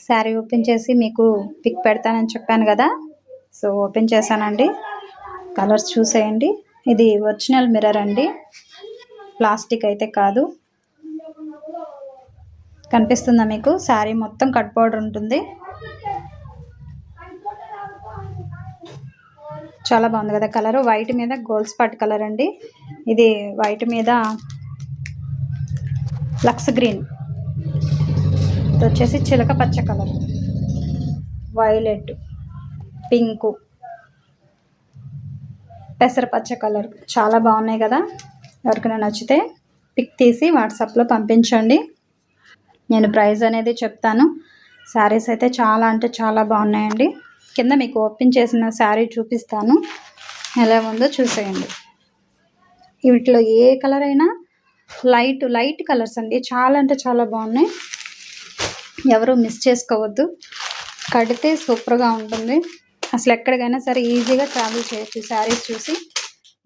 Sari open చేసి మీకు pick పెడతానని చెప్పాను కదా, సో ఓపెన్ చేశానండి. కలర్స్ చూసేయండి. ఇది ఒరిజినల్ మిర్రర్ అండి, ప్లాస్టిక్ అయితే కాదు. కనిపిస్తుందా మీకు? శారీ మొత్తం కట్ బోర్డర్ ఉంటుంది. చాలా బాగుంది కదా కలర్. వైట్ మీద గోల్డ్ స్పాట్ కలర్ అండి. ఇది వైట్ మీద లక్స్ గ్రీన్, ఇది వచ్చేసి చిలక పచ్చ కలర్, వైలెట్, పింకు, పెసరపచ్చ కలర్. చాలా బాగున్నాయి కదా. ఎవరికైనా నచ్చితే పిక్ తీసి వాట్సాప్లో పంపించండి. నేను ప్రైస్ అనేది చెప్తాను. శారీస్ అయితే చాలా అంటే చాలా బాగున్నాయండి. కింద మీకు ఓపెన్ చేసిన శారీ చూపిస్తాను, ఎలా ఉందో చూసేయండి. వీటిలో ఏ కలర్ అయినా లైట్ కలర్స్ అండి, చాలా అంటే చాలా బాగున్నాయి. ఎవరు మిస్ చేసుకోవద్దు. కడితే సూపర్గా ఉంటుంది. అసలు ఎక్కడికైనా సరే ఈజీగా ట్రావెల్ చేయొచ్చు. శారీస్ చూసి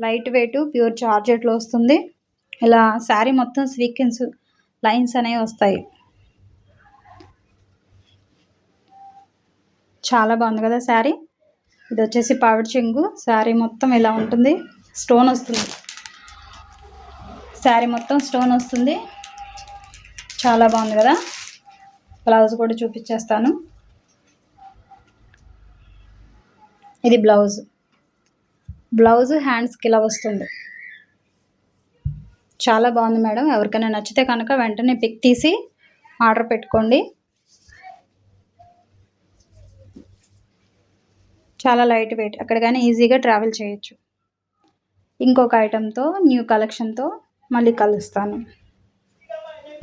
లైట్ వెయిట్ ప్యూర్ జార్జెట్లో వస్తుంది. ఇలా శారీ మొత్తం సీక్వెన్స్ లైన్స్ అనేవి వస్తాయి. చాలా బాగుంది కదా శారీ. ఇది వచ్చేసి పావిడి చెంగు. శారీ మొత్తం ఇలా ఉంటుంది, స్టోన్ వస్తుంది. శారీ మొత్తం స్టోన్ వస్తుంది. చాలా బాగుంది కదా. బ్లౌజ్ కూడా చూపించేస్తాను. ఇది బ్లౌజ్ హ్యాండ్స్కి ఇలా వస్తుంది. చాలా బాగుంది మేడం. ఎవరికైనా నచ్చితే కనుక వెంటనే పిక్ తీసి ఆర్డర్ పెట్టుకోండి. చాలా లైట్ వెయిట్, ఎక్కడికైనా ఈజీగా ట్రావెల్ చేయొచ్చు. ఇంకొక ఐటెంతో న్యూ కలెక్షన్తో మళ్ళీ కలుస్తాను.